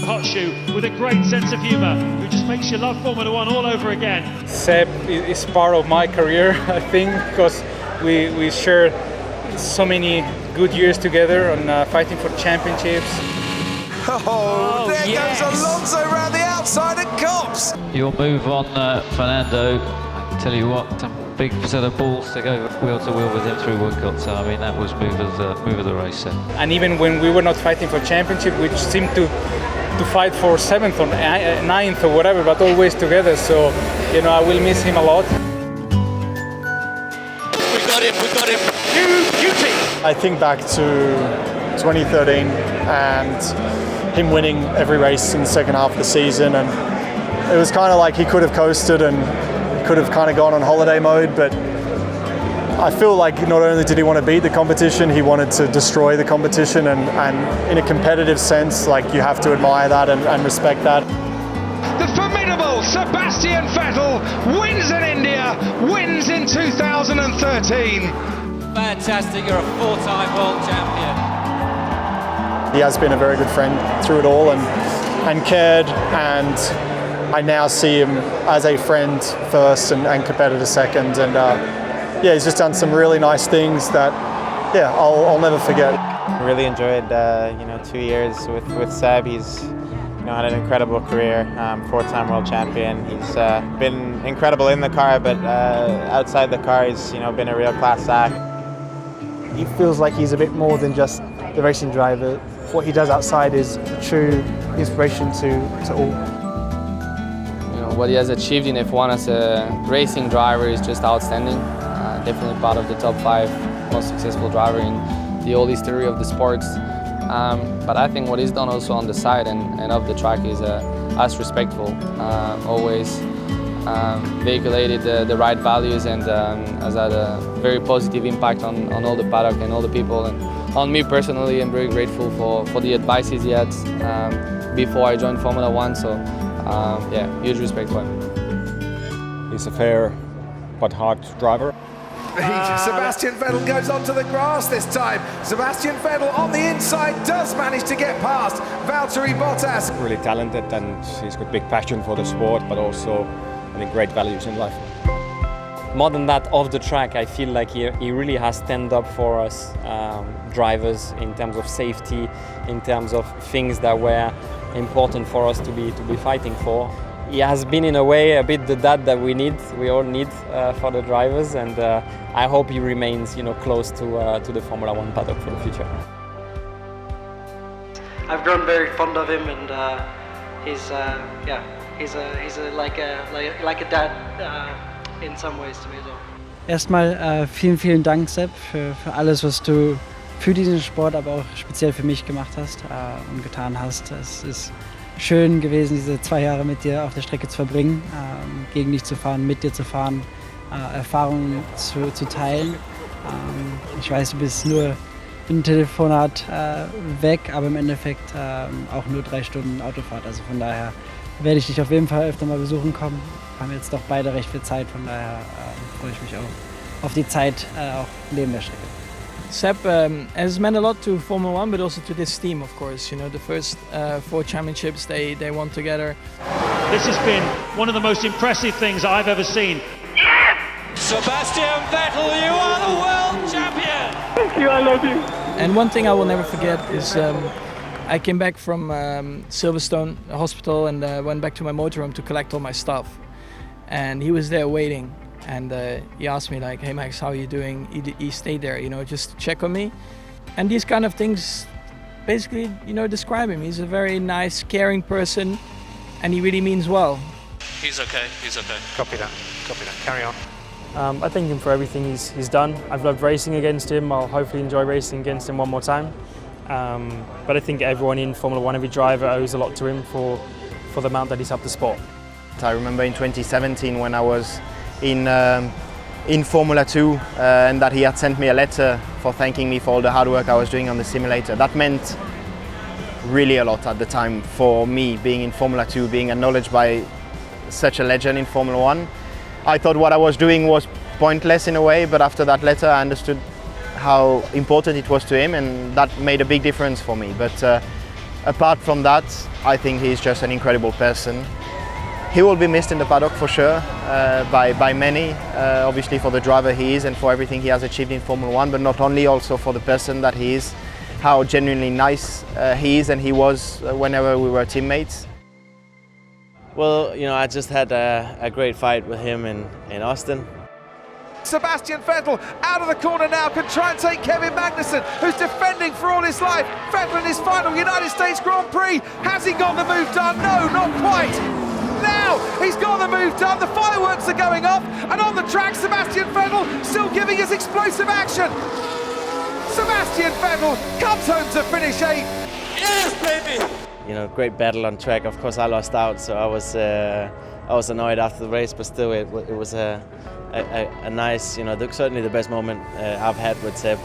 Hot shoe with a great sense of humour, who just makes you love Formula One all over again. Seb is part of my career, I think, because we shared so many good years together on fighting for championships. Oh, there goes Alonso round the outside and cops. Your move on Fernando, I tell you what, some big set of balls to go wheel to wheel with him through Woodcote. So I mean that was move of the race. So. And even when we were not fighting for championship, we seemed to fight for 7th or 9th or whatever, but always together. So you know, I will miss him a lot. We got him. New beauty. I think back to 2013 and him winning every race in the second half of the season, and it was kind of like he could have coasted and could have kind of gone on holiday mode, but I feel like not only did he want to beat the competition, he wanted to destroy the competition, and in a competitive sense, like, you have to admire that and respect that. The formidable Sebastian Vettel wins in India, wins in 2013. Fantastic, you're a four-time world champion. He has been a very good friend through it all and cared, and I now see him as a friend first and competitor second, and yeah, he's just done some really nice things that, yeah, I'll never forget. Really enjoyed 2 years with Seb. He's had an incredible career, four-time world champion. He's been incredible in the car, but outside the car he's been a real class act. He feels like he's a bit more than just the racing driver. What he does outside is a true inspiration to all. What he has achieved in F1 as a racing driver is just outstanding. Definitely part of the top 5 most successful driver in the whole history of the sports. But I think what he's done also on the side and off the track is as respectful. Always vehiculated the right values and has had a very positive impact on all the paddock and all the people. And on me personally, I'm very grateful for the advices he had before I joined Formula One. So yeah, huge respect for him. He's a fair but hard driver. Sebastian Vettel goes onto the grass this time. Sebastian Vettel on the inside does manage to get past Valtteri Bottas. Really talented, and he's got big passion for the sport, but also I think great values in life. More than that, off the track, I feel like he really has stand up for us drivers in terms of safety, in terms of things that were important for us to be fighting for. He has been in a way a bit the dad that we all need for the drivers, and I hope he remains close to the Formula One paddock for the future. I've grown very fond of him, and he's like a dad in some ways to me as well. Erstmal vielen Dank, Seb, für alles, was du für diesen Sport, aber auch speziell für mich gemacht hast und getan hast. Es ist schön gewesen, diese 2 Jahre mit dir auf der Strecke zu verbringen, gegen dich zu fahren, mit dir zu fahren, Erfahrungen zu teilen. Ich weiß, du bist nur mit dem Telefonat weg, aber im Endeffekt auch nur 3 Stunden Autofahrt. Also von daher werde ich dich auf jeden Fall öfter mal besuchen kommen. Wir haben jetzt doch beide recht viel Zeit, von daher freue ich mich auch auf die Zeit auch neben der Strecke. Seb has meant a lot to Formula One, but also to this team, of course. The first 4 championships they won together. This has been one of the most impressive things I've ever seen. Sebastian Vettel, you are the world champion! Thank you, I love you. And one thing I will never forget is I came back from Silverstone Hospital and went back to my motorhome to collect all my stuff. And he was there waiting. And he asked me like, "Hey Max, how are you doing?" He stayed there, just to check on me. And these kind of things basically, describe him. He's a very nice, caring person, and he really means well. He's okay. Copy that. Carry on. I thank him for everything he's done. I've loved racing against him. I'll hopefully enjoy racing against him one more time. But I think everyone in Formula One, every driver, owes a lot to him for the amount that he's helped the sport. I remember in 2017 when I was in Formula 2 and that he had sent me a letter for thanking me for all the hard work I was doing on the simulator. That meant really a lot at the time for me, being in Formula 2, being acknowledged by such a legend in Formula 1. I thought what I was doing was pointless in a way, but after that letter I understood how important it was to him, and that made a big difference for me. But apart from that, I think he's just an incredible person. He will be missed in the paddock for sure, by many, obviously for the driver he is and for everything he has achieved in Formula 1, but not only, also for the person that he is, how genuinely nice he is and he was whenever we were teammates. Well, you know, I just had a great fight with him in Austin. Sebastian Vettel out of the corner now, can try and take Kevin Magnussen, who's defending for all his life. Vettel in his final United States Grand Prix. Has he got the move done? No, not quite. Now he's got the move done. The fireworks are going off, and on the track, Sebastian Vettel still giving his explosive action. Sebastian Vettel comes home to finish 8th. Yes, baby! You know, great battle on track. Of course, I lost out, so I was annoyed after the race, but still, it was a nice, you know, certainly the best moment I've had with Seb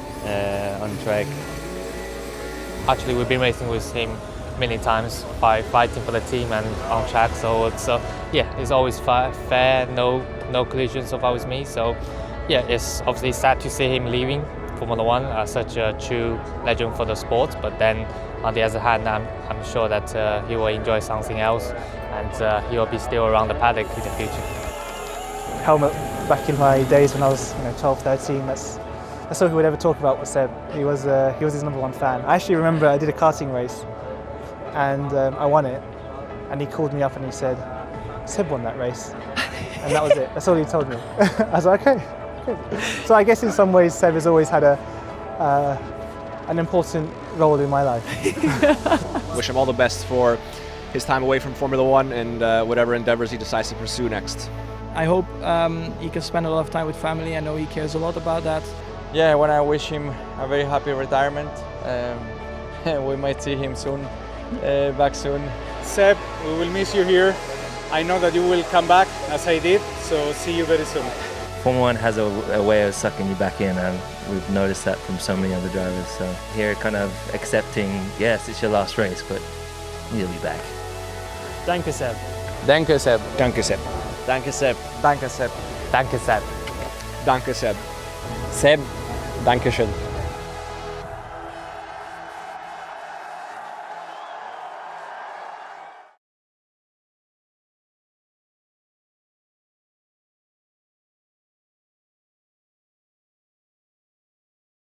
on track. Actually, we've been racing with him many times, fighting for the team and on track. So it's yeah, it's always fair, no collisions so far with me. So yeah, it's obviously sad to see him leaving Formula 1 as such a true legend for the sport. But then on the other hand, I'm sure that he will enjoy something else, and he will be still around the paddock in the future. Helmet back in my days when I was 12, 13, that's something we'd ever talk about with Seb. He was his #1 fan. I actually remember I did a karting race and I won it, and he called me up and he said, Seb won that race, and that was it. That's all he told me. I was like, okay. So I guess in some ways Seb has always had an important role in my life. Wish him all the best for his time away from Formula 1 and whatever endeavors he decides to pursue next. I hope he can spend a lot of time with family. I know he cares a lot about that. Yeah, I want to wish him a very happy retirement. We might see him soon, back soon. Seb, we will miss you here. I know that you will come back, as I did, so see you very soon. Formula 1 has a way of sucking you back in, and we've noticed that from so many other drivers. So here, kind of accepting, yes, it's your last race, but you'll be back. Danke Seb. Danke Seb. Danke Seb. Danke Seb. Danke Seb. Danke Seb. Danke Seb. Seb, danke schön.